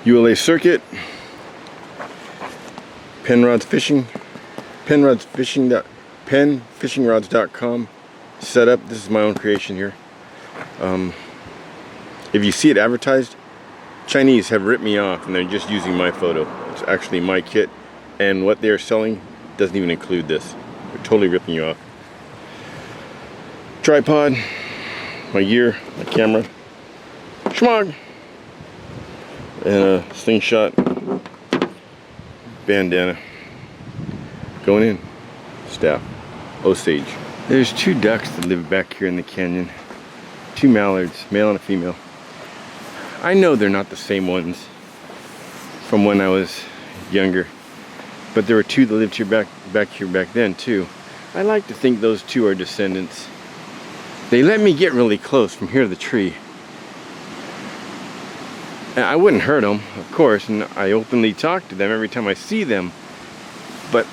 ULA circuit, penfishingrods.com setup. This is my own creation here. If you see it advertised, Chinese have ripped me off and they're just using my photo. It's actually my kit, and what they're selling doesn't even include this. They're totally ripping you off. Tripod, my gear, my camera, schmog, and a slingshot, bandana, going in, staff, Osage. There's 2 ducks that live back here in the canyon, 2 mallards, male and a female. I know they're not the same ones from when I was younger, but there were 2 that lived here back then too. I like to think those 2 are descendants. They let me get really close from here to the tree. And I wouldn't hurt them, of course, and I openly talk to them every time I see them. But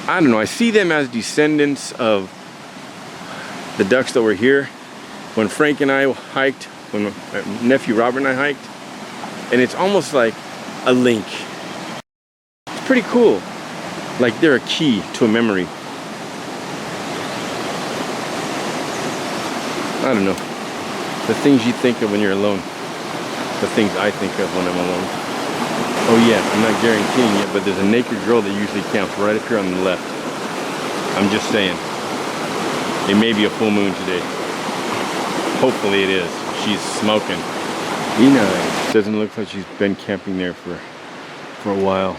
I don't know, I see them as descendants of the ducks that were here when Frank and I hiked, when my nephew Robert and I hiked, and it's almost like a link. It's pretty cool. Like they're a key to a memory. I don't know. The things you think of when you're alone. The things I think of when I'm alone. Oh yeah, I'm not guaranteeing it, but there's a naked girl that usually camps right up here on the left. I'm just saying. It may be a full moon today. Hopefully it is. She's smoking. Nice. Doesn't look like she's been camping there for a while.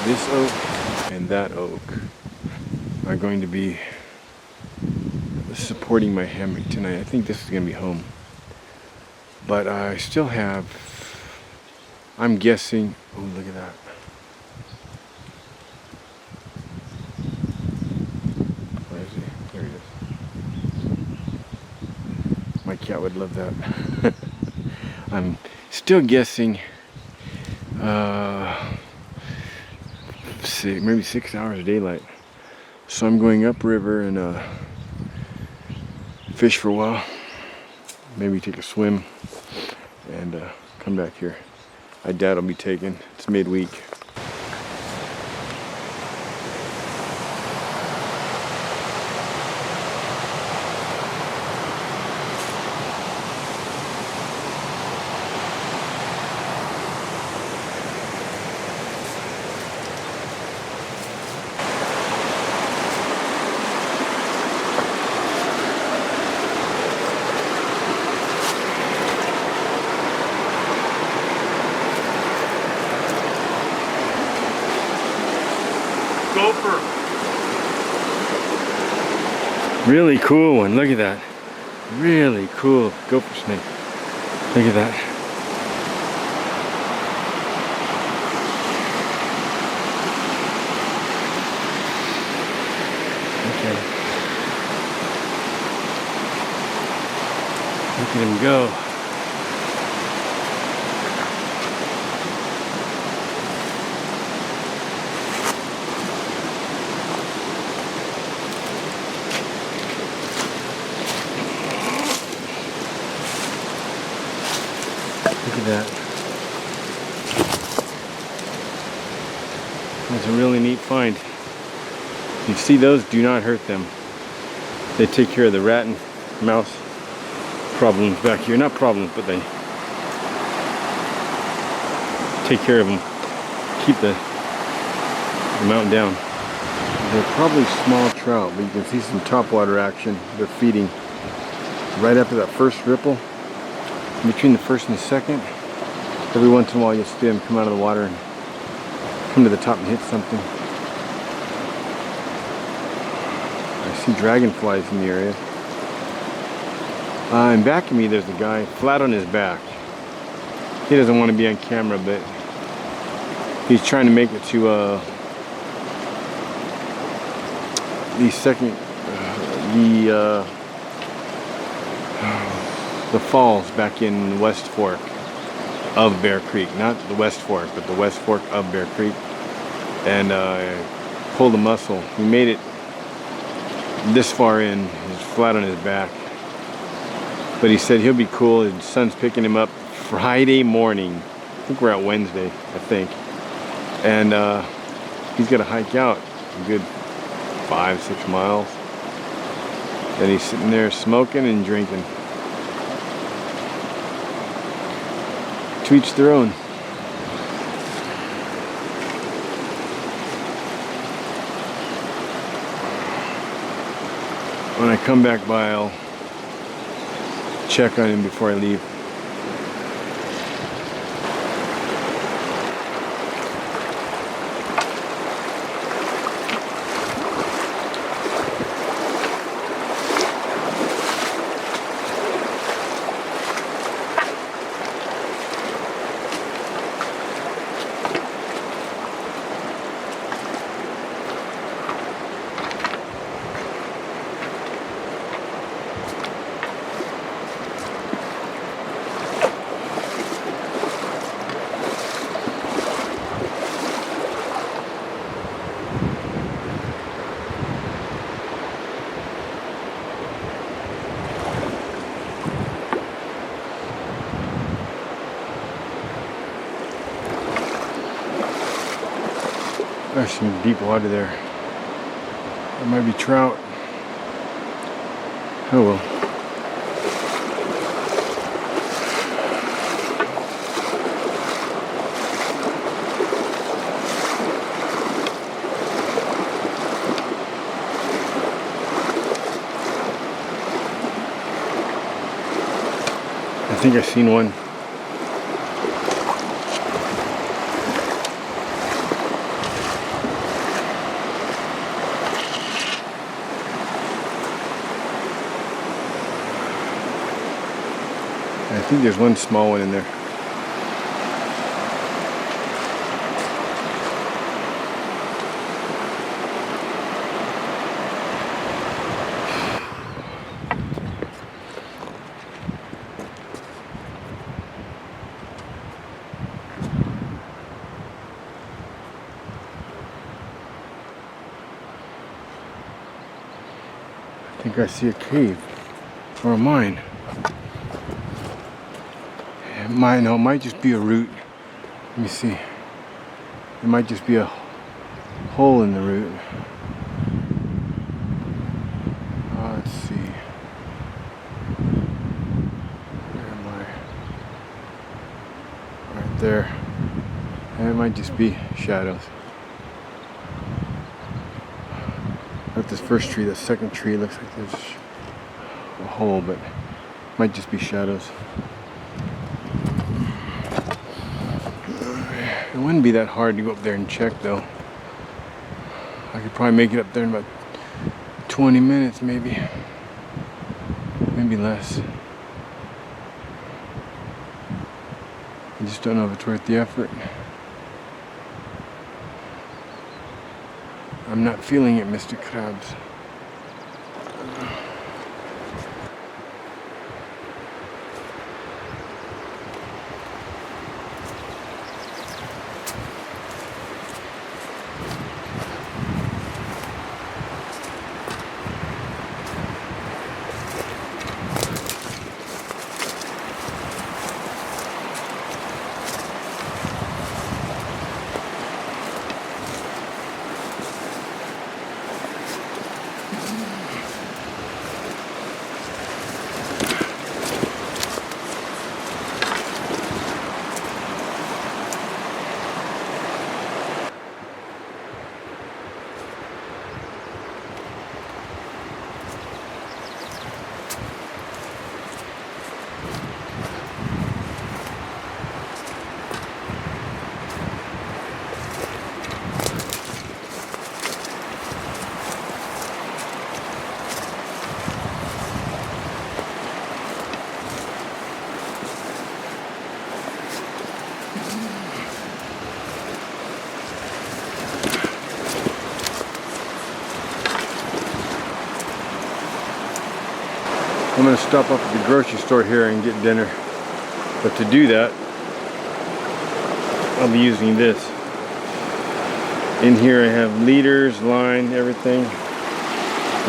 This oak and that oak are going to be supporting my hammock tonight. I think this is going to be home. But I still have, I'm guessing, oh look at that. Where is he? There he is. My cat would love that. I'm still guessing maybe 6 hours of daylight. So I'm going upriver and fish for a while, maybe take a swim and come back here. I doubt I'll be taken. It's midweek. Gopher. Really cool one. Look at that. Really cool gopher snake. Look at that. Okay. Look at him go. Look at that. That's a really neat find. You see those, do not hurt them. They take care of the rat and mouse problems back here. Not problems, but they take care of them. Keep the mountain down. They're probably small trout, but you can see some topwater action. They're feeding right after that first ripple. Between the first and the second, every once in a while you'll see them come out of the water and come to the top and hit something. I see dragonflies in the area. And back of me there's a guy flat on his back. He doesn't want to be on camera, but he's trying to make it to the falls back in West Fork of Bear Creek. Not the West Fork, but the West Fork of Bear Creek. And pulled a muscle. He made it this far in. He's flat on his back. But he said he'll be cool. His son's picking him up Friday morning. I think we're out Wednesday, I think. And he's got to hike out a good 5-6 miles. And he's sitting there smoking and drinking. To each their own. When I come back by, I'll check on him before I leave. There's some deep water there. There might be trout. Oh well. I think I've seen one. I think there's one small one in there. I think I see a cave or a mine. It might just be a root. Let me see. It might just be a hole in the root. Let's see. Where am I? Right there. And it might just be shadows. Not this first tree, the second tree looks like there's a hole, but it might just be shadows. It wouldn't be that hard to go up there and check though. I could probably make it up there in about 20 minutes maybe. Maybe less. I just don't know if it's worth the effort. I'm not feeling it, Mr. Krabs. I'm going to stop up at the grocery store here and get dinner. But to do that, I'll be using this. In here I have liters, line, everything.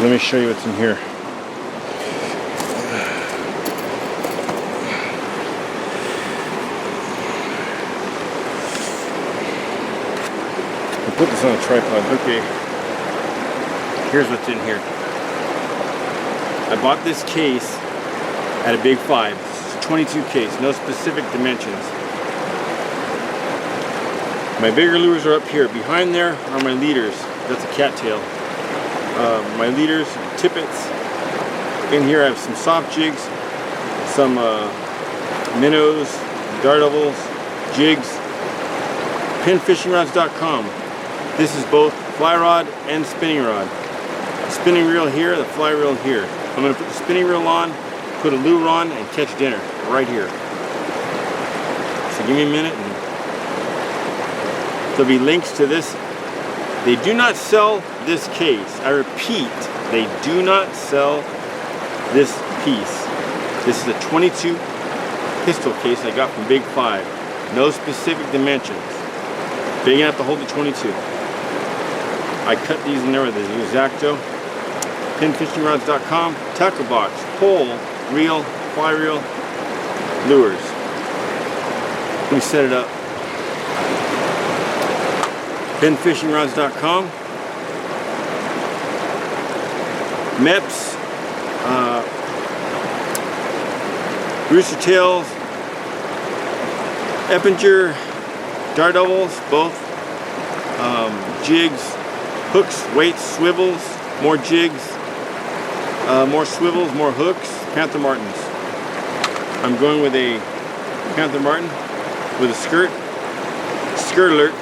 Let me show you what's in here. I'll put this on a tripod. Okay. Here's what's in here. I bought this case at a Big Five. It's a 22 case, no specific dimensions. My bigger lures are up here. Behind there are my leaders. That's a cattail. My leaders, tippets. In here I have some soft jigs, some minnows, daredevils, jigs. Pinfishingrods.com. This is both fly rod and spinning rod. Spinning reel here, the fly reel here. I'm going to put the spinning reel on, put a lure on, and catch dinner right here. So give me a minute, and there'll be links to this. They do not sell this case. I repeat, they do not sell this piece. This is a 22 pistol case I got from Big Five. No specific dimensions. Big enough to hold the 22. I cut these in there with an X-Acto. Pinfishingrods.com, tackle box, pole, reel, fly reel, lures. Let me set it up. Pinfishingrods.com, MEPS, rooster tails, Eppinger, daredevils, both, jigs, hooks, weights, swivels, more jigs, more swivels, more hooks, Panther Martins. I'm going with a Panther Martin with a skirt alert.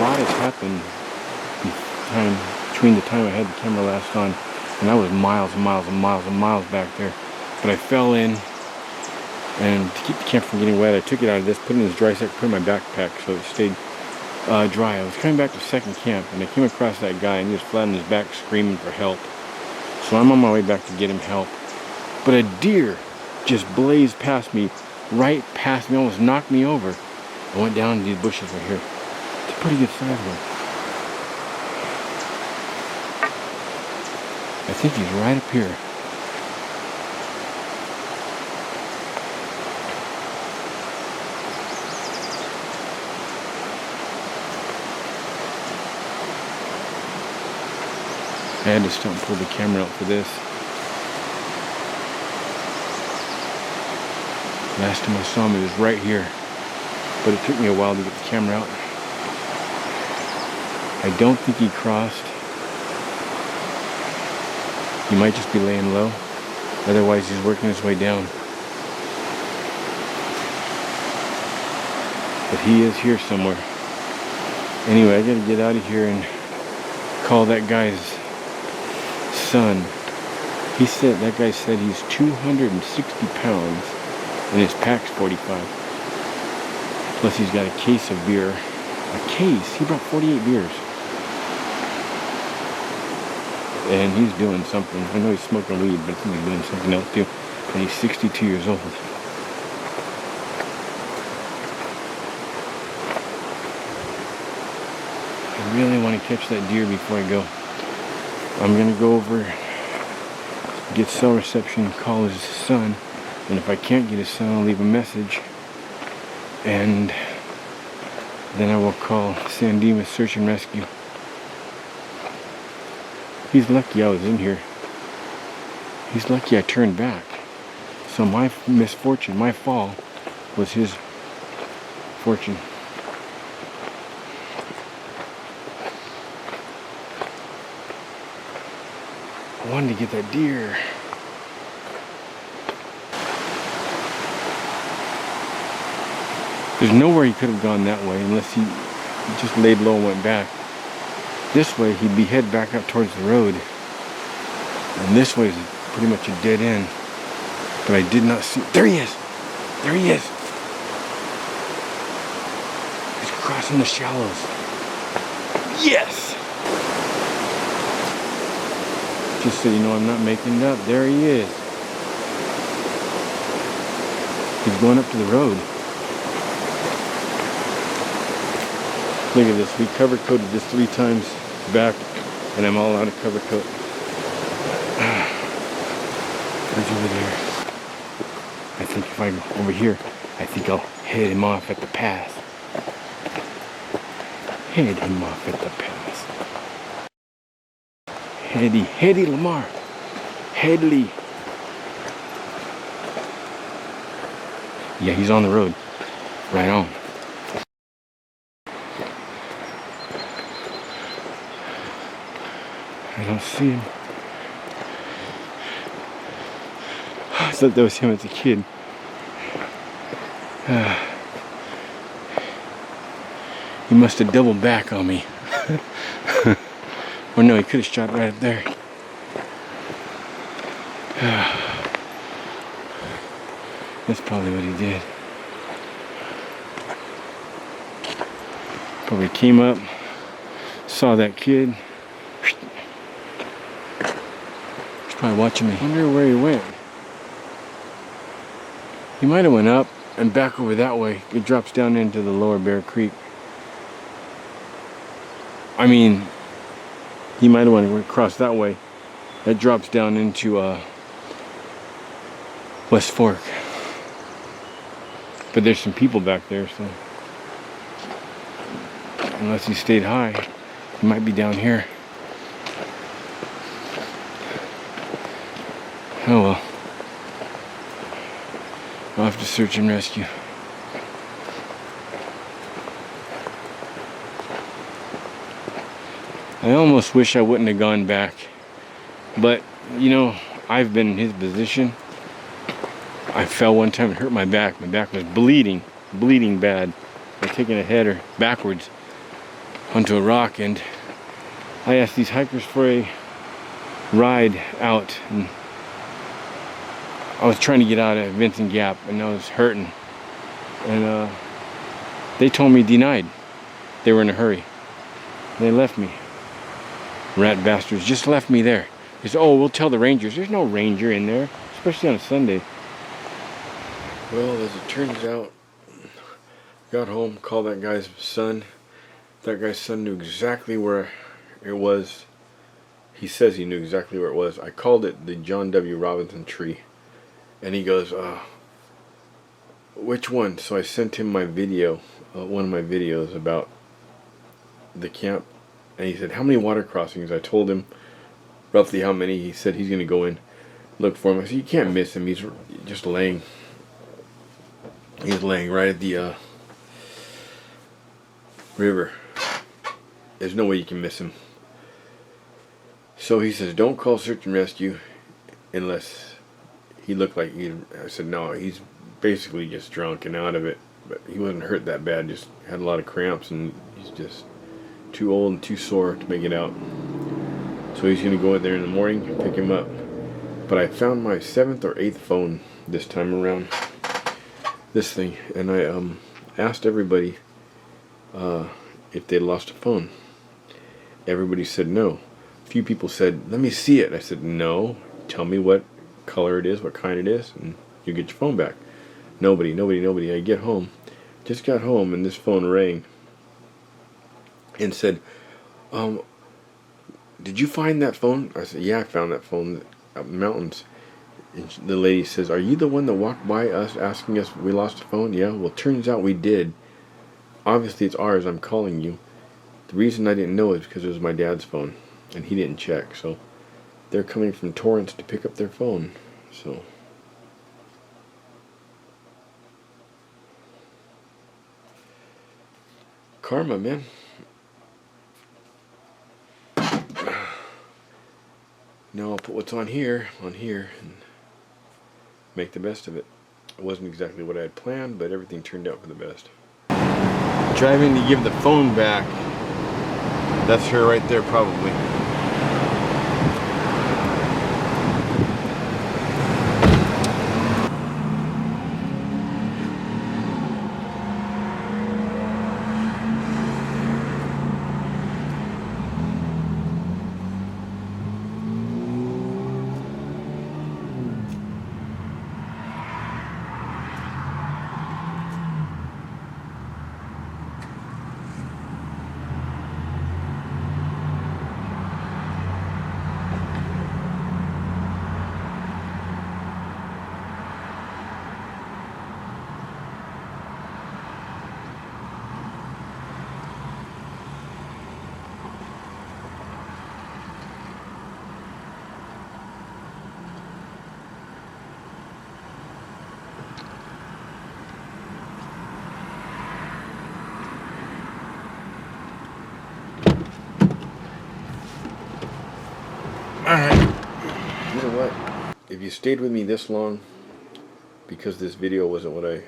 lot has happened between the time I had the camera last on, and I was miles and miles and miles and miles back there. But I fell in, and to keep the camera from getting wet, I took it out of this, put it in this dry sack, put it in my backpack so it stayed dry. I was coming back to second camp, and I came across that guy, and he was flat on his back screaming for help. So I'm on my way back to get him help. But a deer just blazed past me, right past me, almost knocked me over. I went down in these bushes right here. It's a pretty good size one. I think he's right up here. I had to stop and pull the camera out for this. Last time I saw him, he was right here. But it took me a while to get the camera out. I don't think he crossed. He might just be laying low. Otherwise, he's working his way down. But he is here somewhere. Anyway, I gotta get out of here and call that guy's son. That guy said he's 260 pounds and his pack's 45. Plus he's got a case of beer. A case? He brought 48 beers. And he's doing something. I know he's smoking weed, but I think he's doing something else too. And he's 62 years old. I really want to catch that deer before I go. I'm gonna go over, get cell reception, call his son, and if I can't get his son, I'll leave a message, and then I will call San Dimas Search and Rescue. He's lucky I was in here. He's lucky I turned back. So my misfortune, my fall, was his fortune. I wanted to get that deer. There's nowhere he could have gone that way unless he just laid low and went back. This way he'd be head back up towards the road. And this way is pretty much a dead end. But I did not see. There he is! There he is! He's crossing the shallows. Yes! Just so you know, I'm not making it up. There he is. He's going up to the road. Look at this. We cover coated this 3 times back, and I'm all out of cover coat. Where's over there? I think if I go over here, I think I'll head him off at the pass. Head him off at the pass. Heady Lamar. Headley. Yeah, he's on the road. Right on. I don't see him. I thought that was him as a kid. He must have doubled back on me. Or no, he could have shot right up there. That's probably what he did. Probably came up, saw that kid. He's probably watching me. I wonder where he went. He might have went up and back over that way. It drops down into the lower Bear Creek. I mean, he might have went across that way. That drops down into West Fork. But there's some people back there, so unless he stayed high, he might be down here. Oh well. I'll have to search and rescue. I almost wish I wouldn't have gone back. But, you know, I've been in his position. I fell one time and hurt my back. My back was bleeding bad. By taking a header backwards. onto a rock, and I asked these hikers for a ride out, and I was trying to get out of Vincent Gap and I was hurting, and they told me denied. They were in a hurry. They left me. Rat bastards just left me there. They said, oh, we'll tell the rangers. There's no ranger in there, especially on a Sunday. Well, as it turns out, got home, called that guy's son. That guy's son knew exactly where it was. He says he knew exactly where it was. I called it the John W. Robinson tree. And he goes, which one? So I sent him my video, one of my videos about the camp. And he said, how many water crossings? I told him roughly how many. He said he's going to go in, look for him. I said, you can't miss him. He's just laying. He's laying right at the river. There's no way you can miss him. So he says, don't call search and rescue unless he looked like he... I said, no, he's basically just drunk and out of it. But he wasn't hurt that bad, just had a lot of cramps, and he's just too old and too sore to make it out. So he's going to go in there in the morning and pick him up. But I found my 7th or 8th phone this time around. This thing. And I asked everybody if they lost a phone. Everybody said no. A few people said, let me see it. I said, no. Tell me what color it is, what kind it is, and you get your phone back. Nobody. I get home. Just got home, and this phone rang. And said, did you find that phone? I said, yeah, I found that phone up in the mountains. And the lady says, are you the one that walked by us asking us if we lost a phone? Yeah, well, turns out we did. Obviously, it's ours. I'm calling you. The reason I didn't know is because it was my dad's phone, and he didn't check. So they're coming from Torrance to pick up their phone. So karma, man. Now I'll put what's on here, and make the best of it. It wasn't exactly what I had planned, but everything turned out for the best. Driving to give the phone back. That's her right there, probably. Alright, you know what, if you stayed with me this long, because this video wasn't what I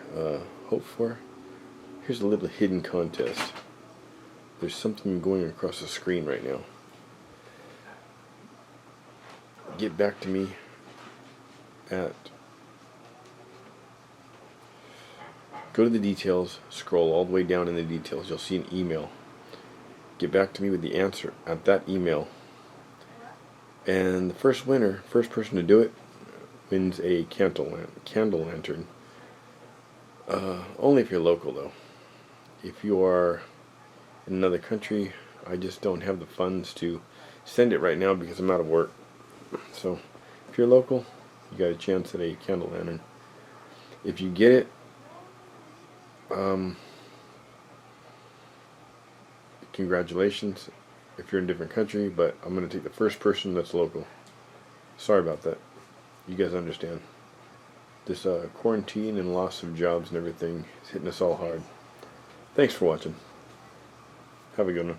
hoped for, here's a little hidden contest. There's something going across the screen right now. Get back to me at, go to the details, scroll all the way down in the details, you'll see an email. Get back to me with the answer at that email. And the first winner, first person to do it, wins a candle lantern. Only if you're local, though. If you are in another country, I just don't have the funds to send it right now because I'm out of work. So, if you're local, you got a chance at a candle lantern. If you get it, congratulations. If you're in a different country, but I'm going to take the first person that's local. Sorry about that. You guys understand. This quarantine and loss of jobs and everything is hitting us all hard. Thanks for watching. Have a good one.